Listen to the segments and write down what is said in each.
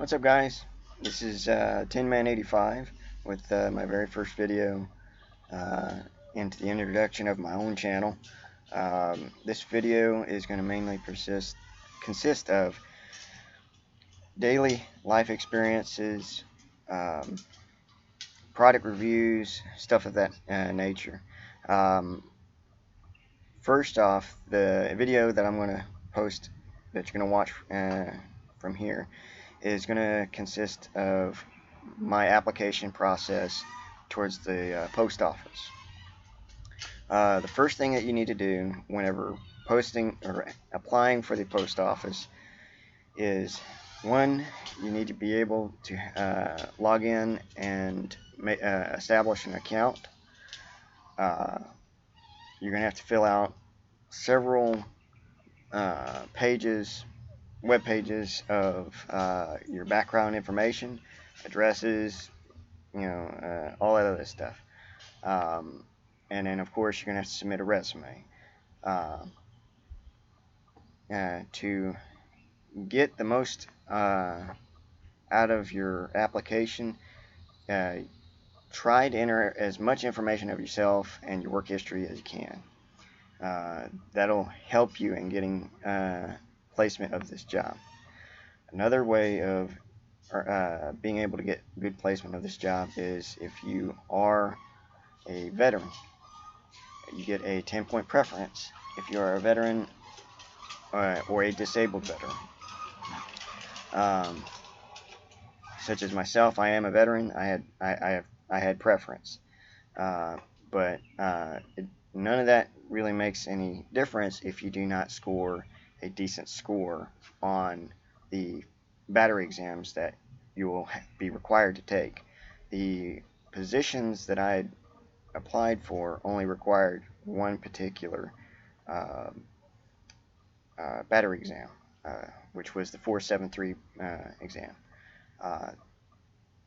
What's up, guys? This is TinMan85 with my very first video uh, into the introduction of my own channel. This video is going to mainly consist of daily life experiences, um, product reviews, stuff of that nature. Um, First off, the video that I'm going to post that you're going to watch from here is going to consist of my application process towards the post office. The first thing that you need to do whenever posting or applying for the post office is, one, you need to be able to log in and establish an account. You're going to have to fill out several web pages of your background information, addresses, all that other stuff. And then, of course, you're going to have to submit a resume. To get the most out of your application, try to enter as much information of yourself and your work history as you can. That'll help you in getting placement of this job. Another way of being able to get good placement of this job is if you are a veteran. You get a 10-point preference if you are a veteran or a disabled veteran. Such as myself, I am a veteran. I had preference, but none of that really makes any difference if you do not score a decent score on the battery exams that you will be required to take. The positions that I applied for only required one particular battery exam, which was the 473 exam.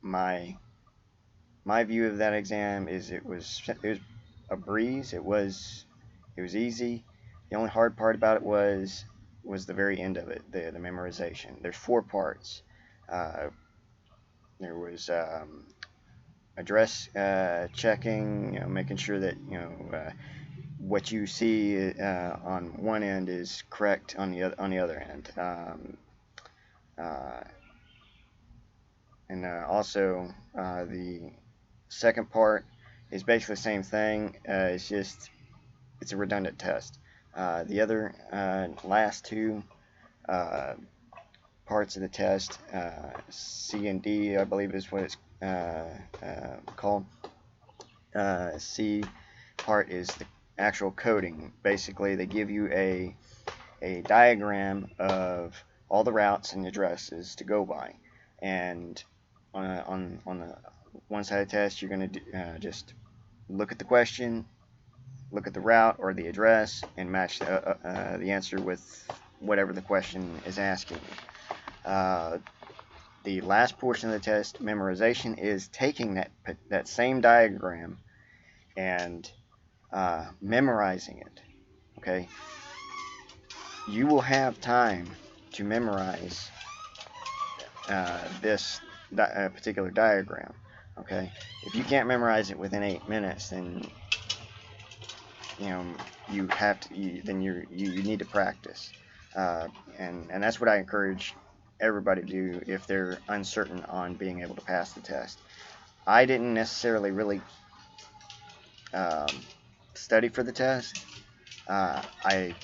My view of that exam is it was a breeze. It was easy. The only hard part about it was the very end of it, the memorization. There's 4 parts. There was address checking, making sure that what you see on one end is correct on the other end. And also the second part is basically the same thing. It's a redundant test. The other last 2 parts of the test, C and D, I believe is what it's called. C part is the actual coding. Basically, they give you a diagram of all the routes and addresses to go by, and on the one-sided test, you're going to just look at the question, look at the route or the address, and match the answer with whatever the question is asking you. The last portion of the test, memorization, is taking that same diagram and memorizing it. Okay, you will have time to memorize this particular diagram. Okay, if you can't memorize it within 8 minutes, then you have to. You need to practice, and that's what I encourage everybody to do if they're uncertain on being able to pass the test. I didn't necessarily really study for the test. I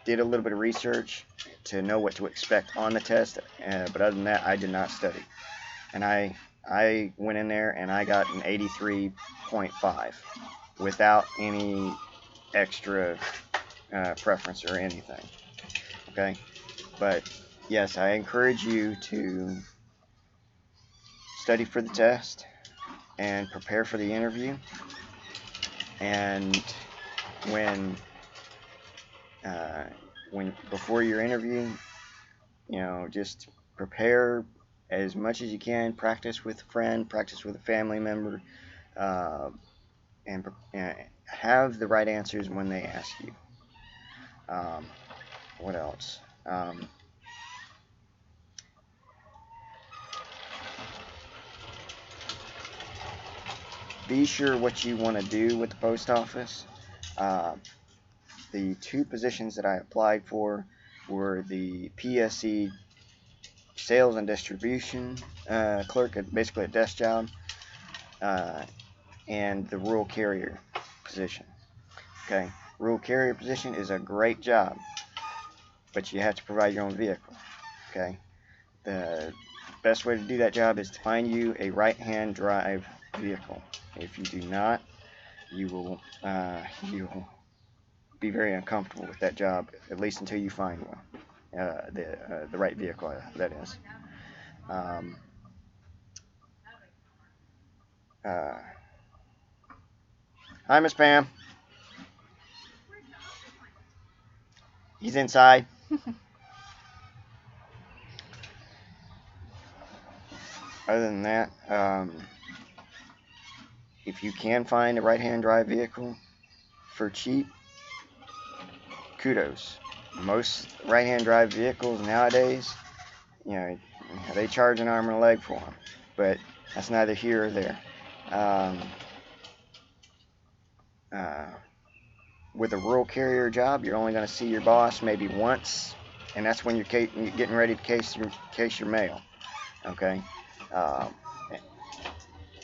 did a little bit of research to know what to expect on the test, but other than that, I did not study. And I went in there and I got an 83.5 without any extra preference or anything. Okay, but yes, I encourage you to study for the test and prepare for the interview. And when before your interview, just prepare as much as you can. Practice with a friend, practice with a family member, and have the right answers when they ask you. What else? be sure what you want to do with the post office. The two positions that I applied for were the PSC sales and distribution clerk, basically a desk job, and the rural carrier position. Okay, rural carrier position is a great job, but you have to provide your own vehicle. Okay, the best way to do that job is to find you a right-hand drive vehicle. If you do not, you will be very uncomfortable with that job, at least until you find one, the right vehicle, that is. Hi, Miss Pam. He's inside. Other than that, if you can find a right-hand drive vehicle for cheap, kudos. Most right-hand drive vehicles nowadays, they charge an arm and a leg for them, but that's neither here or there. With a rural carrier job, you're only going to see your boss maybe once, and that's when you're getting ready to case your mail. Okay. Other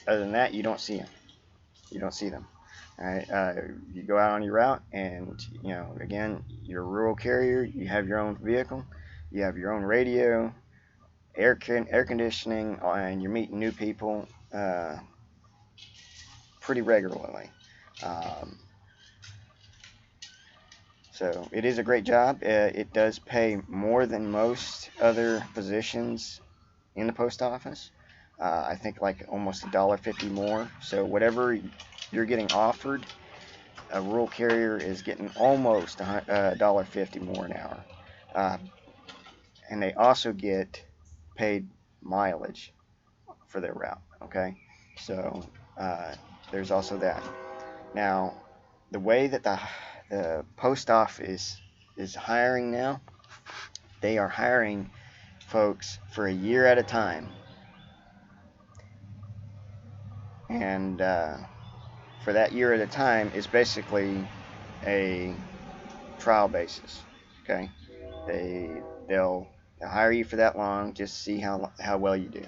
than that, you don't see them. You don't see them. All right. You go out on your route, and again, you're a rural carrier. You have your own vehicle. You have your own radio, air conditioning, and you're meeting new people pretty regularly. So it is a great job. It does pay more than most other positions in the post office. I think like almost $1.50 more. So whatever you're getting offered, a rural carrier is getting almost $1.50 more an hour. And they also get paid mileage for their route. Okay, so there's also that. Now, the way that the post office is hiring now, they are hiring folks for a year at a time. And for that year at a time is basically a trial basis. Okay, they'll hire you for that long, just to see how well you do.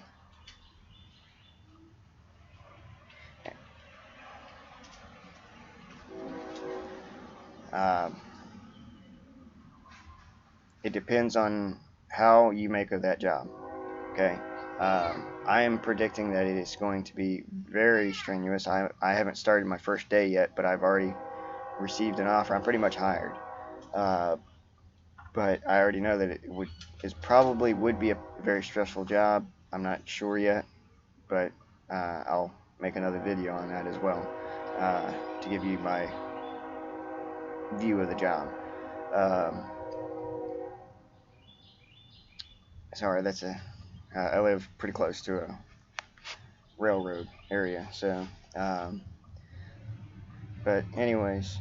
It depends on how you make of that job. Okay, I am predicting that it is going to be very strenuous. I haven't started my first day yet, but I've already received an offer. I'm pretty much hired, but I already know that it probably would be a very stressful job. I'm not sure yet, but I'll make another video on that as well to give you my view of the job. Sorry, I live pretty close to a railroad area, so but anyways,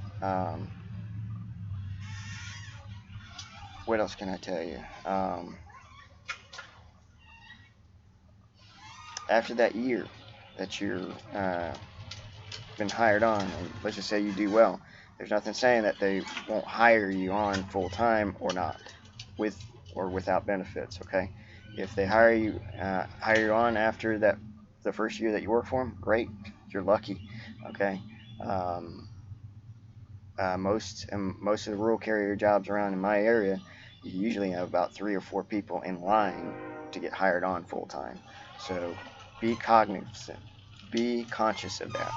what else can I tell you? After that year that you're been hired on, and let's just say you do well, there's nothing saying that they won't hire you on full time or not, with or without benefits. Okay, if they hire you on after the first year that you work for them, great, you're lucky. Okay, most of the rural carrier jobs around in my area, you usually have about 3 or 4 people in line to get hired on full time. So be cognizant, be conscious of that.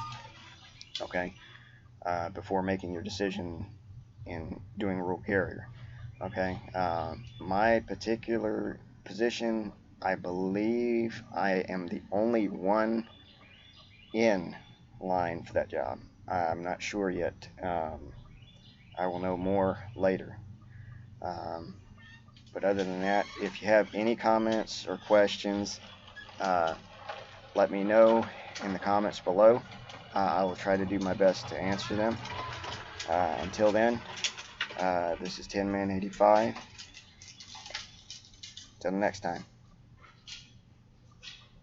Okay, before making your decision in doing rural carrier. Okay, my particular position, I believe I am the only one in line for that job. I'm not sure yet. I will know more later. But other than that, if you have any comments or questions, let me know in the comments below. I will try to do my best to answer them. Until then, this is Tin Man 85. Till next time.